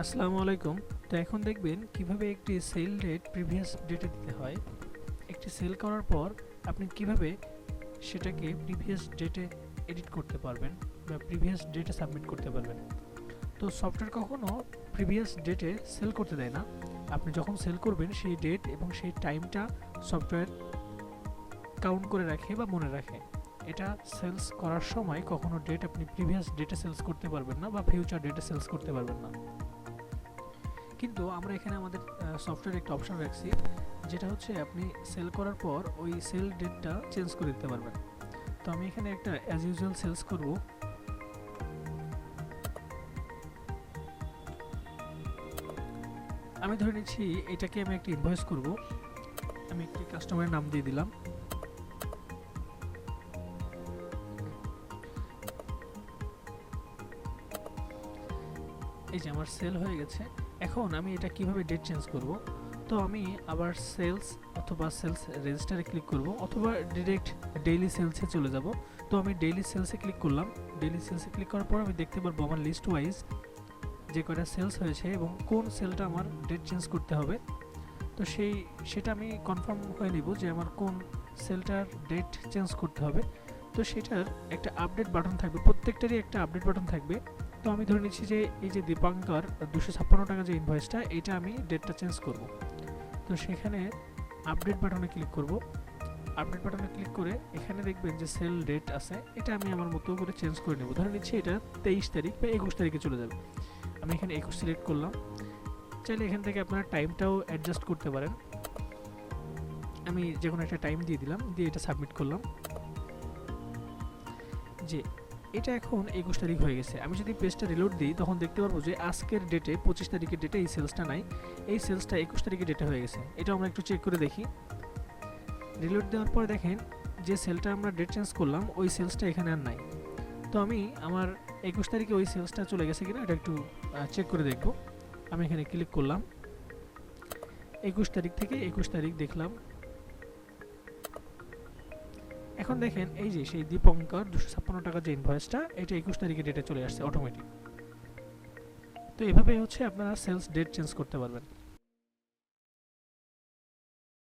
আসসালামু আলাইকুম। তো এখন দেখবেন কিভাবে একটি সেল ডেট প্রিভিয়াস ডেটে দিতে হয়। একটি সেল করার পর আপনি কিভাবে সেটাকে প্রিভিয়াস ডেটে এডিট করতে পারবেন বা প্রিভিয়াস ডেটে সাবমিট করতে পারবেন। তো সফটওয়্যার কখনো প্রিভিয়াস ডেটে সেল করতে দেয় না। আপনি যখন সেল করবেন সেই ডেট এবং সেই টাইমটা সফটওয়্যার কাউন্ট করে রাখে বা মনে রাখে। এটা সেলস করার সময় কখনো ডেট আপনি প্রিভিয়াস ডেটে সেলস করতে পারবেন না বা ফিউচার ডেটে সেলস করতে পারবেন না। কিন্তু আমরা এখানে আমাদের সফটওয়্যারে একটা অপশন রাখছি, যেটা হচ্ছে আপনি সেল করার পর ওই সেল ডেটটা চেঞ্জ করে দিতে পারবেন। তো আমি এখানে একটা অ্যাজ ইউজুয়াল সেলস করব। আমি ধরে নিচ্ছি এটাকে আমি একটা ইনভয়েস করব। আমি একটি কাস্টমারের নাম দিয়ে দিলাম। এই যে আমার সেল হয়ে গেছে। এখন আমি এটা কিভাবে ডেট চেঞ্জ করব? তো আমি আবার সেলস অথবা সেলস রেজিস্টারে ক্লিক করব অথবা ডিরেক্ট ডেইলি সেলসে চলে যাব। তো আমি ডেইলি সেলসে ক্লিক করলাম। ডেইলি সেলসে ক্লিক করার পর আমি দেখতে পারবো আমার লিস্ট ওয়াইজ যে কয়টা সেলস হয়েছে এবং কোন সেলটা আমার ডেট চেঞ্জ করতে হবে। তো সেটা আমি কনফার্ম হয়ে নিব যে আমার কোন সেলটার ডেট চেঞ্জ করতে হবে। তো সেটার একটা আপডেট বাটন থাকবে, প্রত্যেকটারই একটা আপডেট বাটন থাকবে। তো আমি ধরে নিচ্ছি যে এই যে দীপাঙ্কর 256 টাকা যে ইনভয়েসটা, এটা আমি ডেটটা চেঞ্জ করব। তো সেখানে আপডেট বাটনে ক্লিক করব। আপডেট বাটনে ক্লিক করে এখানে দেখবেন যে সেল ডেট আছে, এটা আমি আমার মতো করে চেঞ্জ করে নেব। ধরে নিচ্ছি এটা 23 তারিখ বা 21 তারিখে চলে যাবে। আমি এখানে 21 সিলেক্ট করলাম। চাইলে এখান থেকে আপনারা টাইমটাও অ্যাডজাস্ট করতে পারেন। আমি যে কোনো একটা টাইম দিয়ে দিলাম, দিয়ে এটা সাবমিট করলাম। যে এটা এখন 21 তারিখ হয়ে গেছে। আমি যদি পেজটা রিলোড দিই তখন দেখতে পারবো যে আজকের ডেটে 25 তারিখের ডেটে এই সেলসটা নাই, এই সেলসটা 21 তারিখের ডেটে হয়ে গেছে। এটা আমরা একটু চেক করে দেখি। রিলোড দেওয়ার পর দেখেন যে সেলটা আমরা ডেট চেঞ্জ করলাম ওই সেলসটা এখানে আর নাই। তো আমি আমার 21 তারিখে ওই সেলসটা চলে গেছে কিনা এটা একটু চেক করে দেখব। আমি এখানে ক্লিক করলাম। 21 তারিখ থেকে 21 তারিখ দেখলাম। এখন দেখেন এই যে সেই দীপঙ্কর 256 টাকা যে ইনভয়েসটা, এটা 21 তারিখে ডেটে চলে আসছে অটোমেটিক। তো এভাবে হচ্ছে আপনারা সেলস ডেট চেঞ্জ করতে পারবেন।